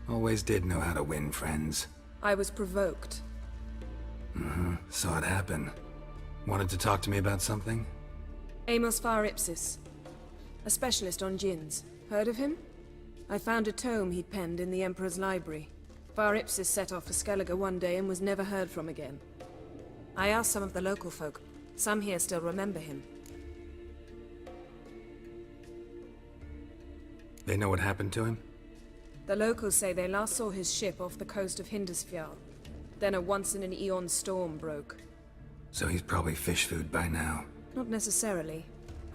Always did know how to win friends. I was provoked. Saw it happen. Wanted to talk to me about something? Amos Ipsis, a specialist on djinns. Heard of him? I found a tome he'd penned in the Emperor's library. Ipsis set off for Skellige one day and was never heard from again. I asked some of the local folk. Some here still remember him. They know what happened to him? The locals say they last saw his ship off the coast of Hindisfjall. Then a once-in-an-eon storm broke. So he's probably fish food by now. Not necessarily.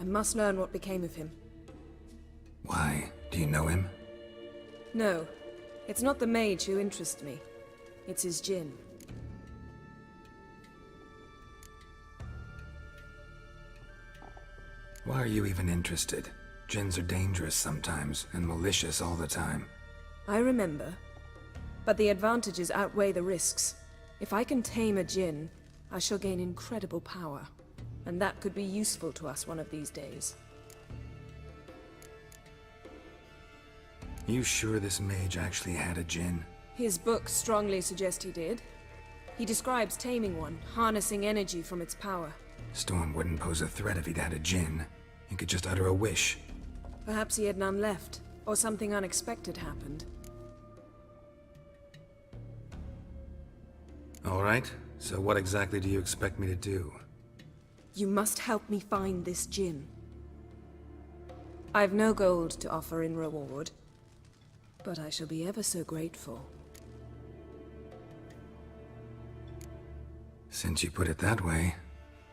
I must learn what became of him. Why? Do you know him? No. It's not the mage who interests me. It's his djinn. Why are you even interested? Djinns are dangerous sometimes, and malicious all the time. I remember. But the advantages outweigh the risks. If I can tame a djinn, I shall gain incredible power. And that could be useful to us one of these days. You sure this mage actually had a djinn? His books strongly suggest he did. He describes taming one, harnessing energy from its power. Storm wouldn't pose a threat if he'd had a djinn. He could just utter a wish. Perhaps he had none left, or something unexpected happened. All right, so what exactly do you expect me to do? You must help me find this djinn. I've no gold to offer in reward, but I shall be ever so grateful. Since you put it that way,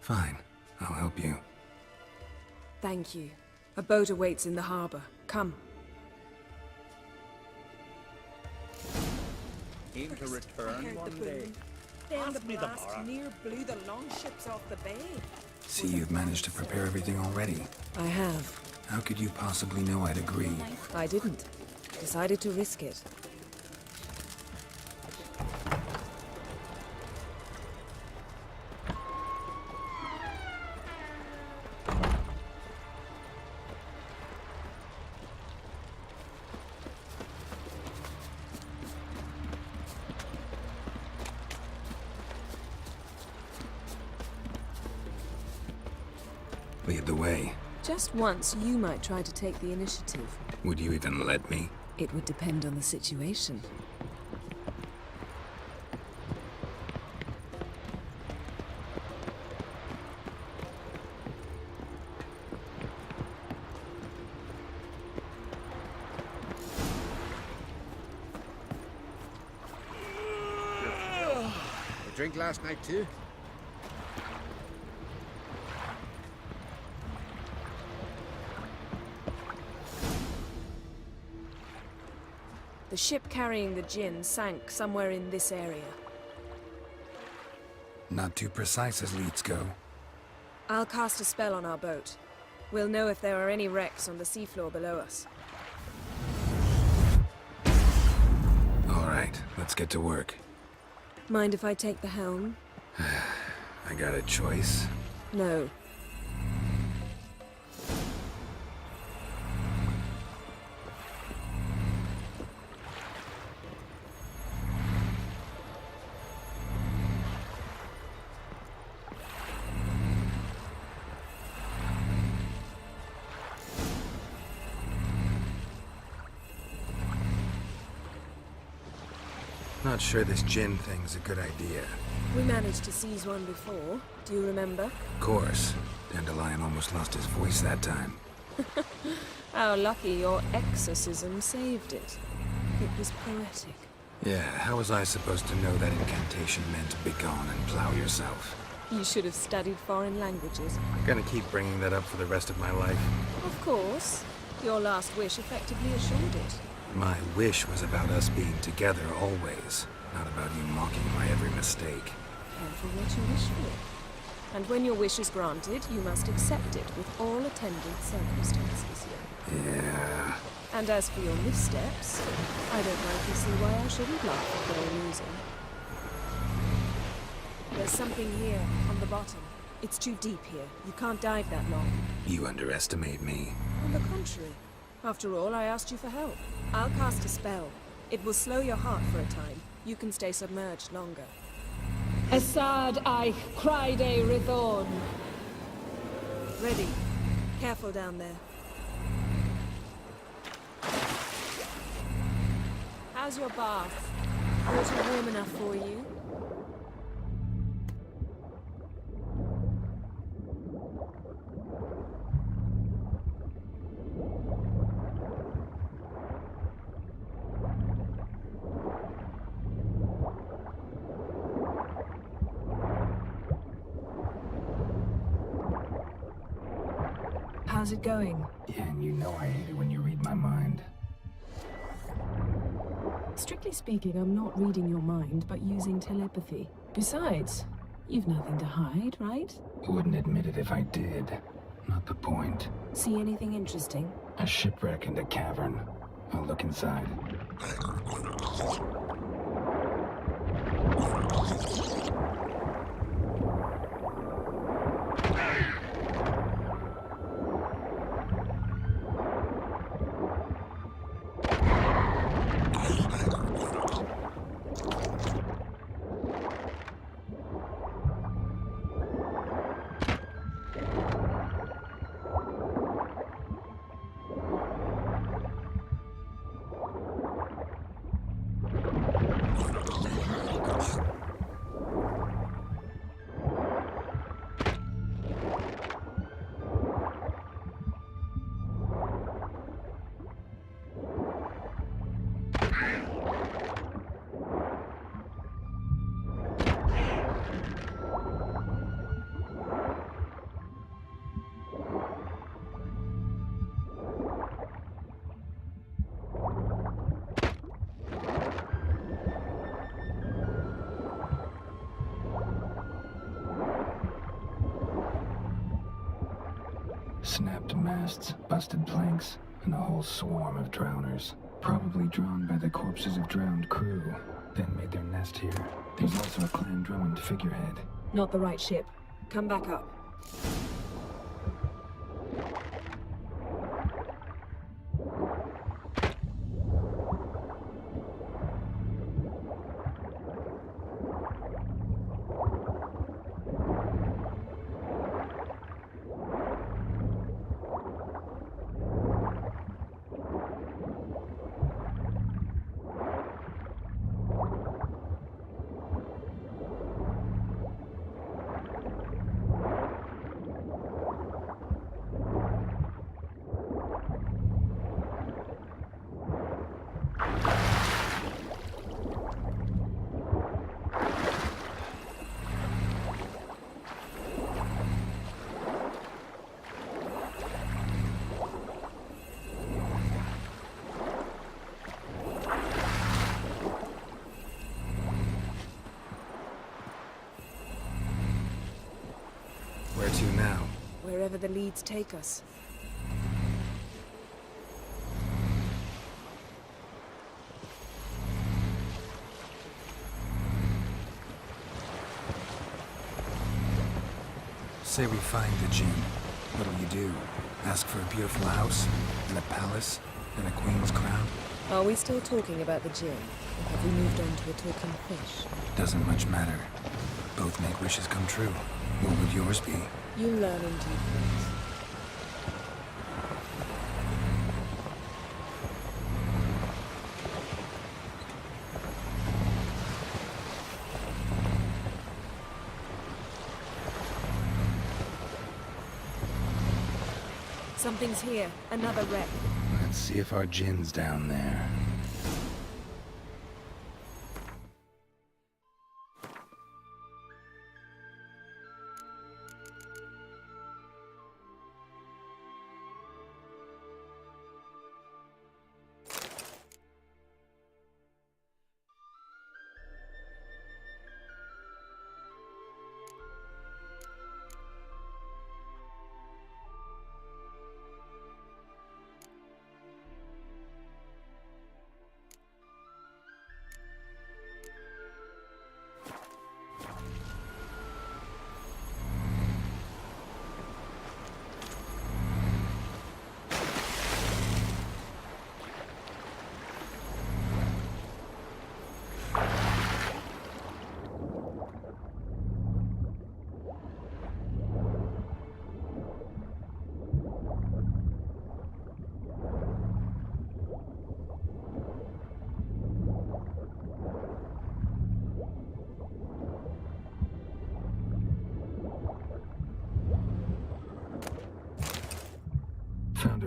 fine, I'll help you. Thank you. A boat awaits in the harbor. Come. Aim to return one day. Then the Ask me blast tomorrow. near blew the longships off the bay. See, you've managed to prepare everything already. I have. How could you possibly know I'd agree? I didn't. Decided to risk it. Lead the way. Just once, you might try to take the initiative. Would you even let me? It would depend on the situation. A drink last night too? The ship carrying the djinn sank somewhere in this area. Not too precise as leads go. I'll cast a spell on our boat. We'll know if there are any wrecks on the seafloor below us. All right, let's get to work. Mind if I take the helm? I got a choice. No. Not sure this djinn thing's a good idea. We managed to seize one before. Do you remember? Of course. Dandelion almost lost his voice that time. How lucky your exorcism saved it. It was poetic. Yeah, how was I supposed to know that incantation meant begone and plow yourself? You should have studied foreign languages. Gonna keep bringing that up for the rest of my life. Of course. Your last wish effectively assured it. My wish was about us being together always, not about you mocking my every mistake. Careful what you wish for. And when your wish is granted, you must accept it with all attendant circumstances. Yeah. And as for your missteps, I don't rightly see why I shouldn't laugh at their amusing. There's something here, on the bottom. It's too deep here. You can't dive that long. You underestimate me. On the contrary. After all, I asked you for help. I'll cast a spell. It will slow your heart for a time. You can stay submerged longer. Assad I cried a Rithorn. Ready. Careful down there. How's your bath? Water warm enough for you? How's it going? Yeah, and you know I hate it when you read my mind. Strictly speaking, I'm not reading your mind, but using telepathy. Besides, you've nothing to hide, right? Wouldn't admit it if I did. Not the point. See anything interesting? A shipwreck and a cavern. I'll look inside. Snapped masts, busted planks, and a whole swarm of drowners. Probably drawn by the corpses of drowned crew, then made their nest here. There's also a Clan Drummond figurehead. Not the right ship. Come back up. Where to now? Wherever the leads take us. Say we find the Jinn. What'll you do? Ask for a beautiful house? And a palace? And a queen's crown? Are we still talking about the Jinn? Or have we moved on to a talking fish? Doesn't much matter. Both make wishes come true. What would yours be? You learn in due course. Something's here. Another wreck. Let's see if our Jinn's down there.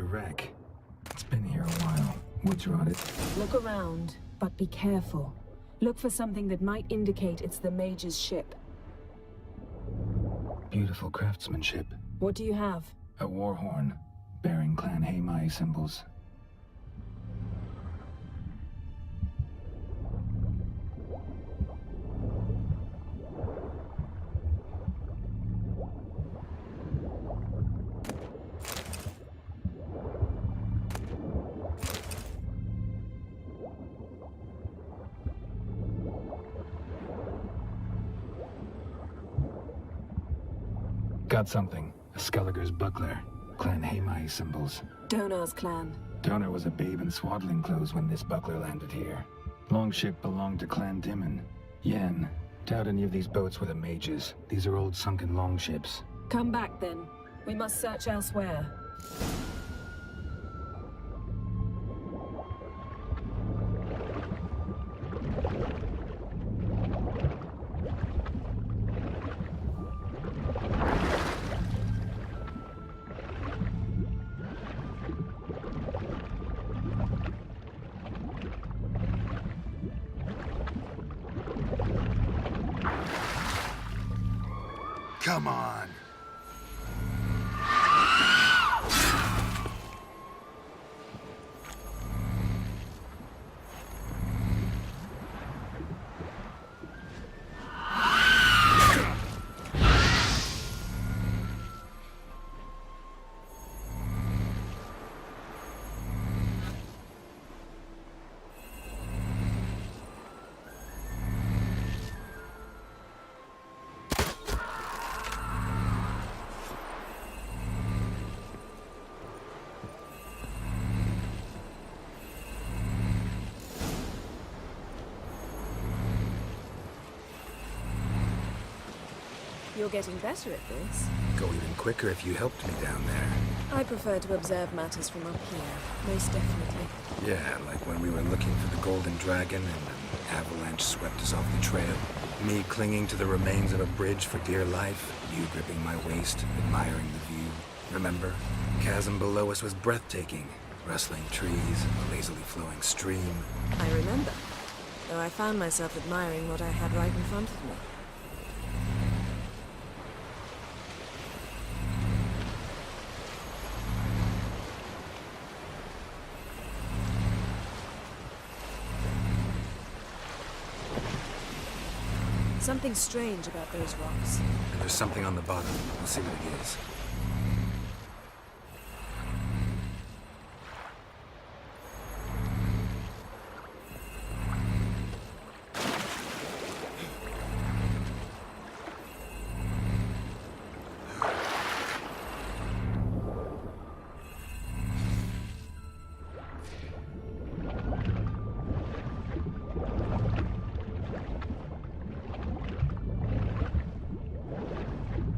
wreck. It's been here a while. Woods rotted. Look around, but be careful. Look for something that might indicate it's the mage's ship. Beautiful craftsmanship. What do you have? A war horn, bearing Clan Heimai symbols. Got something. A Skelliger's buckler. Clan Heimai symbols. Donar's clan. Donar was a babe in swaddling clothes when this buckler landed here. Longship belonged to Clan Dimon. Yen. Doubt any of these boats were the mages. These are old sunken longships. Come back then. We must search elsewhere. Come on. You're getting better at this. Go even quicker if you helped me down there. I prefer to observe matters from up here, most definitely. Yeah, like when we were looking for the Golden Dragon and an avalanche swept us off the trail. Me clinging to the remains of a bridge for dear life. You gripping my waist, admiring the view. Remember? Chasm below us was breathtaking. Rustling trees, a lazily flowing stream. I remember, though I found myself admiring what I had right in front of me. Something strange about those rocks. And there's something on the bottom. We'll see what it is.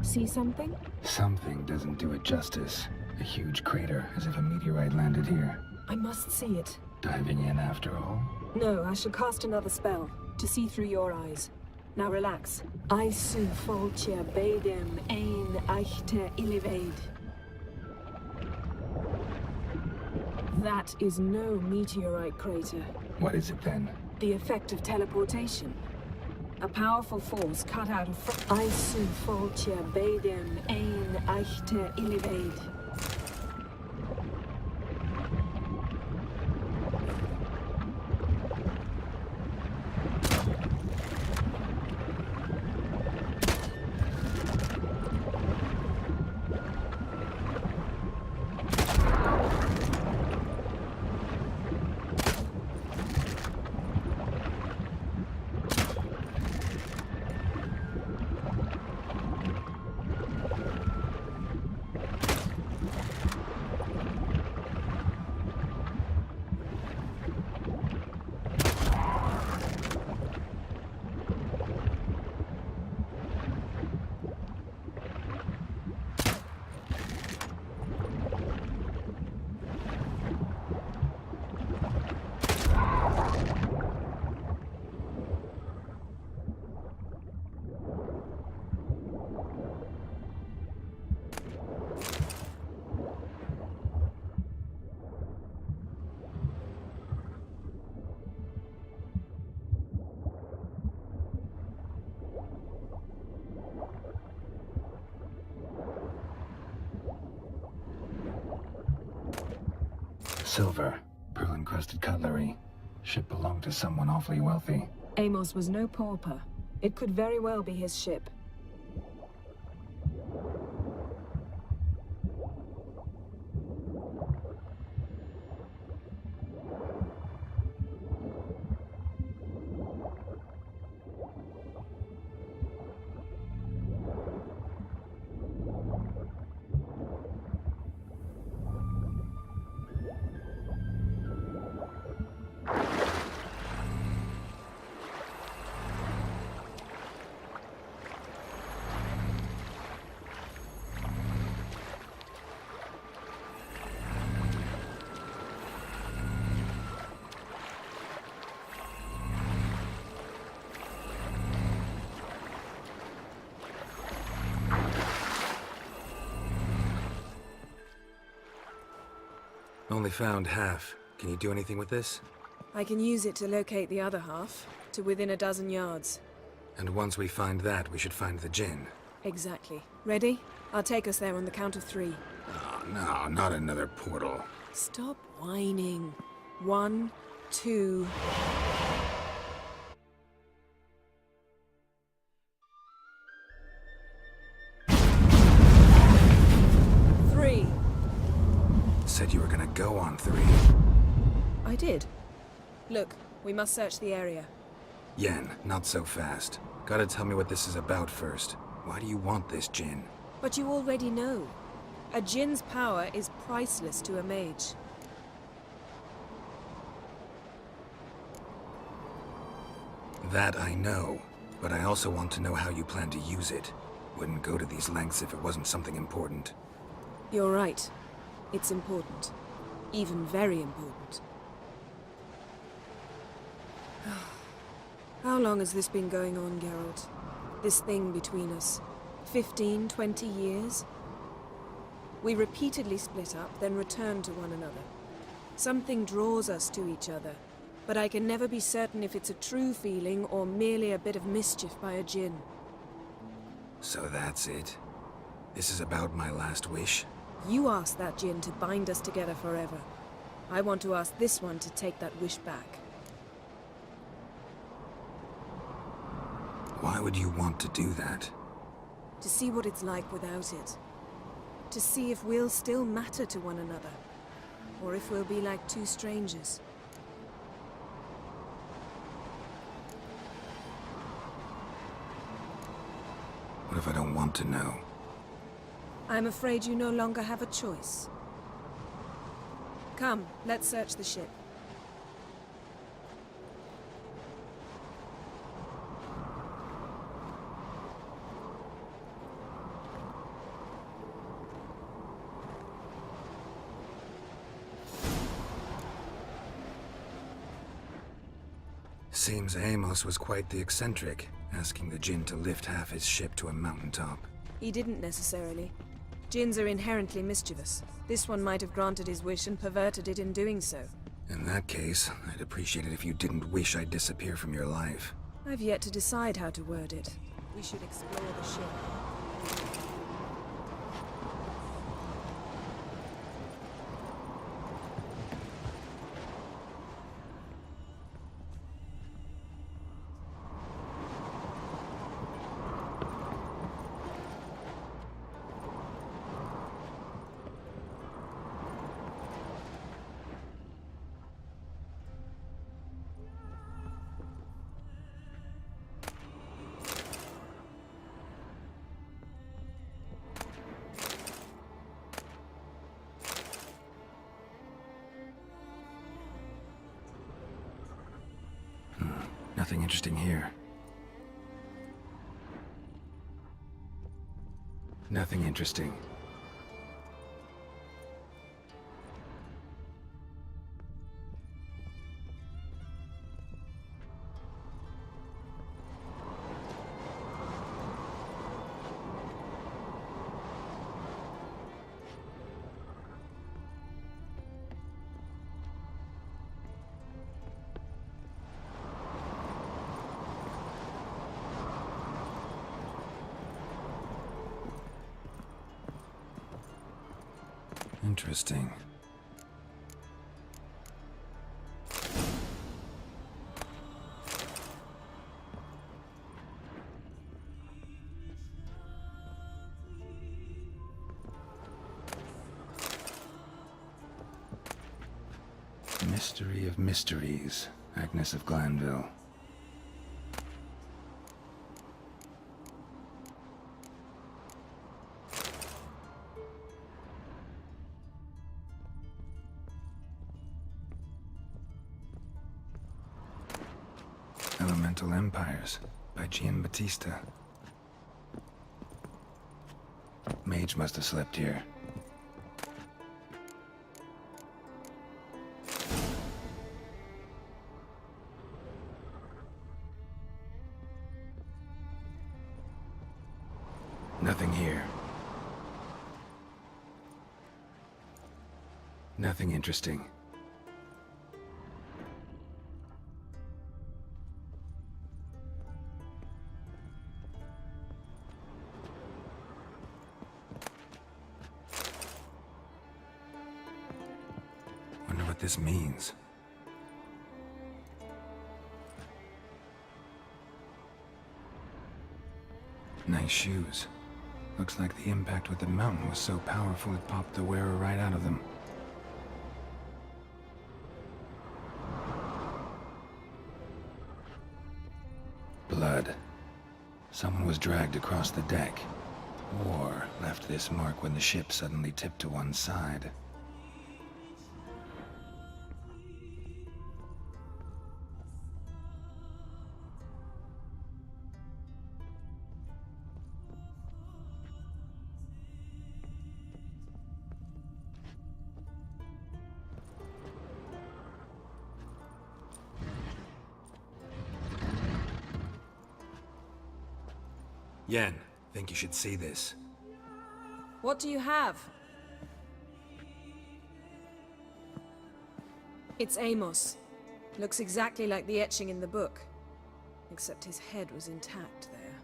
See something? Something doesn't do it justice. A huge crater, as if a meteorite landed here. I must see it. Diving in after all? No, I shall cast another spell, to see through your eyes. Now relax. I su foltia bedem ein eichte illivaid. That is no meteorite crater. What is it then? The effect of teleportation. A powerful force cut out of I su foltia bedem ein eichte illivaid. Silver, pearl-encrusted cutlery. Ship belonged to someone awfully wealthy. Amos was no pauper. It could very well be his ship. Only found half. Can you do anything with this? I can use it to locate the other half, to within a dozen yards. And once we find that, we should find the Jinn. Exactly. Ready? I'll take us there on the count of 3. Oh, no, not another portal. Stop whining. 1, 2... Said you were gonna go on 3. I did. Look, we must search the area. Yen, not so fast. Gotta tell me what this is about first. Why do you want this Jinn? But you already know. A Jinn's power is priceless to a mage. That I know, but I also want to know how you plan to use it. Wouldn't go to these lengths if it wasn't something important. You're right. It's important. Even very important. How long has this been going on, Geralt? This thing between us? 15, 20 years? We repeatedly split up, then return to one another. Something draws us to each other, but I can never be certain if it's a true feeling or merely a bit of mischief by a Jinn. So that's it? This is about my last wish? You asked that Jinn to bind us together forever. I want to ask this one to take that wish back. Why would you want to do that? To see what it's like without it. To see if we'll still matter to one another. Or if we'll be like two strangers. What if I don't want to know? I'm afraid you no longer have a choice. Come, let's search the ship. Seems Amos was quite the eccentric, asking the Jinn to lift half his ship to a mountaintop. He didn't necessarily. Jinns are inherently mischievous. This one might have granted his wish and perverted it in doing so. In that case, I'd appreciate it if you didn't wish I'd disappear from your life. I've yet to decide how to word it. We should explore the ship. Nothing interesting here. Nothing interesting. Interesting. Mystery of Mysteries, Agnes of Glanville. Elemental Empires by Giambattista. Mage must have slept here. Nothing here. Nothing interesting. Wonder what this means. Nice shoes. Looks like the impact with the mountain was so powerful it popped the wearer right out of them. Blood. Someone was dragged across the deck. Or left this mark when the ship suddenly tipped to one side. Yen, think you should see this. What do you have? It's Amos. Looks exactly like the etching in the book. Except his head was intact there.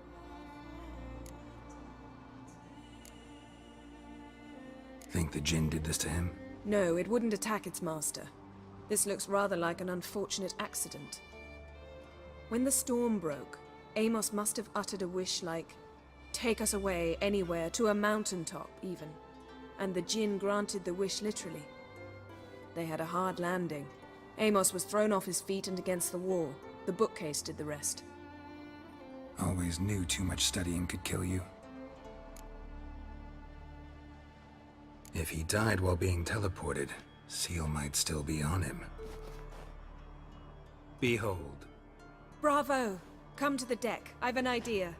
Think the Jinn did this to him? No, it wouldn't attack its master. This looks rather like an unfortunate accident. When the storm broke, Amos must have uttered a wish like, "Take us away, anywhere, to a mountaintop, even." And the Jinn granted the wish literally. They had a hard landing. Amos was thrown off his feet and against the wall. The bookcase did the rest. Always knew too much studying could kill you. If he died while being teleported, Seal might still be on him. Behold. Bravo! Come to the deck. I've an idea.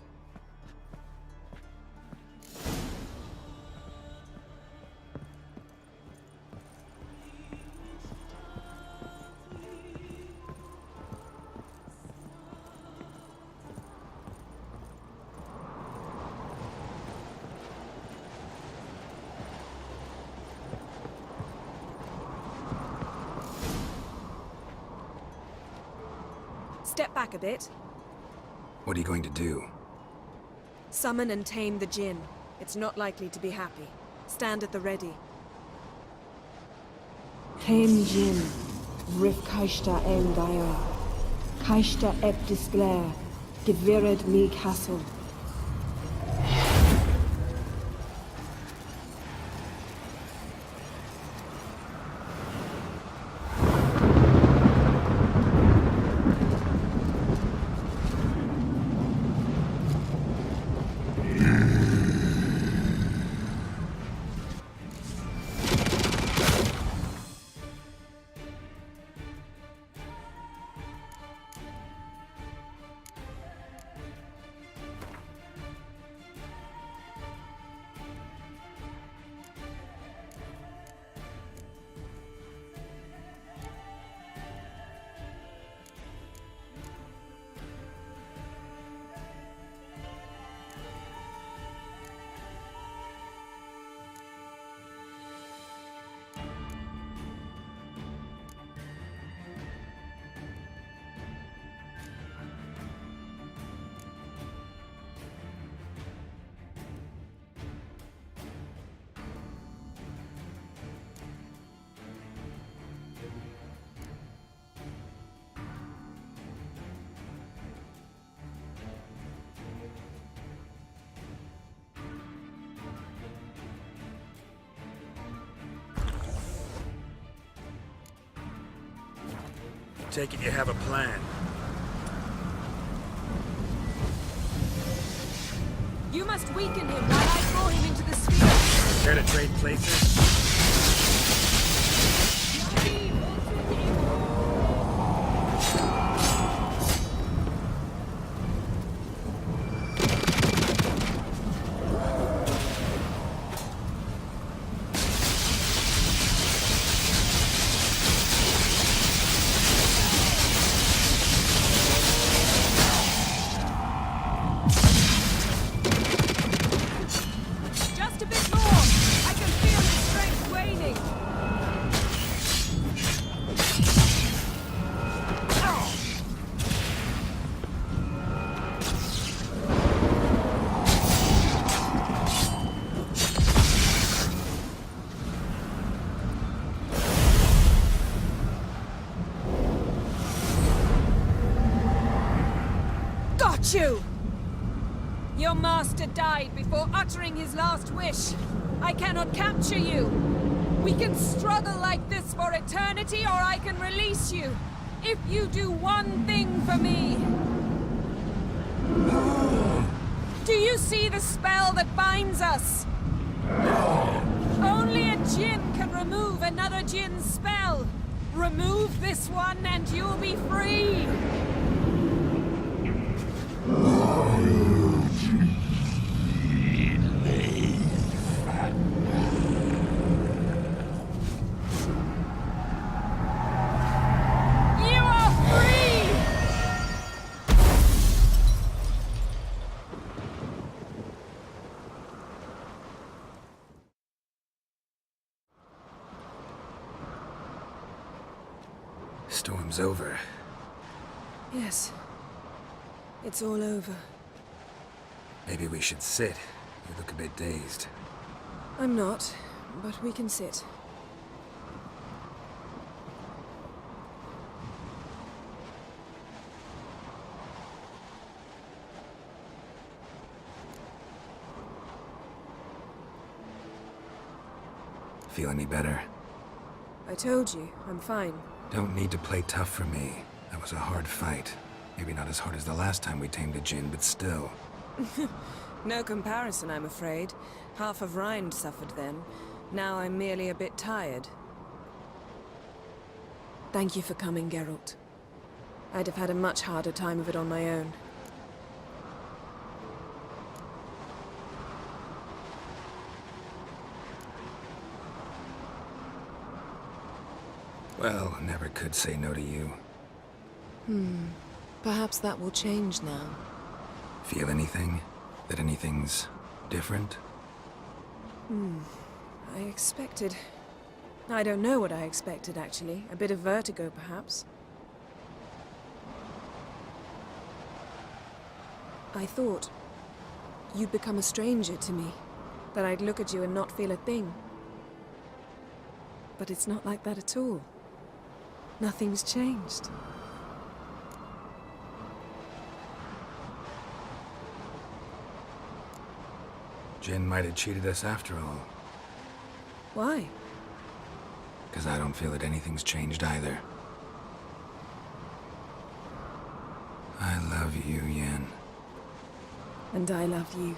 Step back a bit. What are you going to do? Summon and tame the Jinn. It's not likely to be happy. Stand at the ready. Tame Jin, Rif Kaishta Elgaia, Kaishta Ep Disglair, Gevired Mi Castle. Take it you have a plan. You must weaken him while I throw him into the sphere. Care to trade places? Just a bit more! I can feel his strength waning! Got you! Your master died before uttering his last wish. I cannot capture you. We can struggle like this for eternity, or I can release you. If you do one thing for me. Do you see the spell that binds us? Only a djinn can remove another djinn's spell. Remove this one and you'll be free. You are free! Storm's over. Yes. It's all over. Maybe we should sit. You look a bit dazed. I'm not, but we can sit. Feel any better? I told you, I'm fine. Don't need to play tough for me. That was a hard fight. Maybe not as hard as the last time we tamed a djinn, but still. No comparison, I'm afraid. Half of Rind suffered then. Now I'm merely a bit tired. Thank you for coming, Geralt. I'd have had a much harder time of it on my own. Well, never could say no to you. Perhaps that will change now. Feel anything? That anything's different? I expected... I don't know what I expected, actually. A bit of vertigo, perhaps. I thought you'd become a stranger to me. That I'd look at you and not feel a thing. But it's not like that at all. Nothing's changed. Jinn might have cheated us after all. Why? Because I don't feel that anything's changed either. I love you, Yen. And I love you.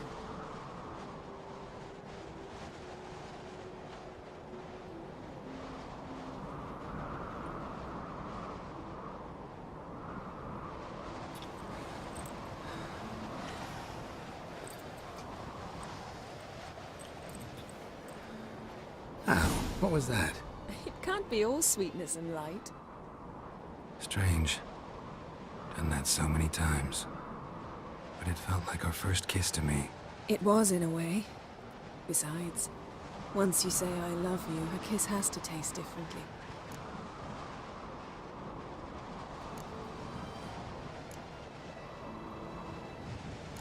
Ow, what was that? It can't be all sweetness and light. Strange. Done that so many times. But it felt like our first kiss to me. It was, in a way. Besides, once you say I love you, a kiss has to taste differently.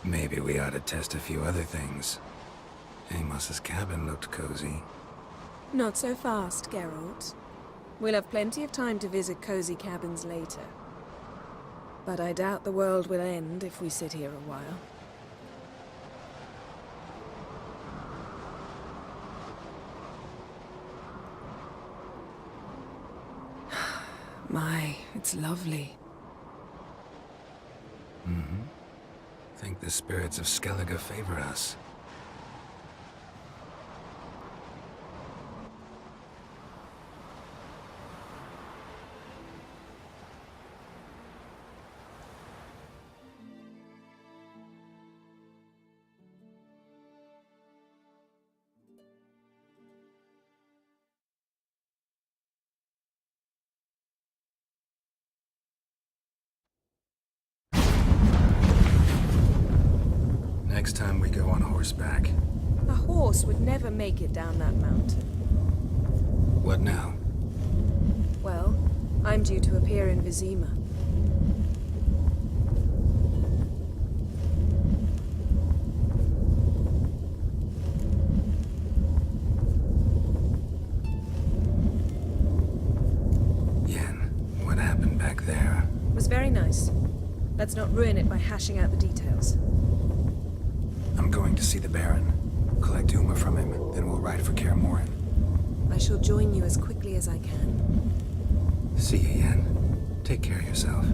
Maybe we ought to test a few other things. Amos's cabin looked cozy. Not so fast, Geralt. We'll have plenty of time to visit cozy cabins later. But I doubt the world will end if we sit here a while. My, It's lovely. Think the spirits of Skellige favor us. Next time we go on horseback. A horse would never make it down that mountain. What now? Well, I'm due to appear in Vizima. Yen, what happened back there? It was very nice. Let's not ruin it by hashing out the details. I'm going to see the Baron. Collect Uma from him, then we'll ride for Kaer Morhen. I shall join you as quickly as I can. See you, Yen. Take care of yourself.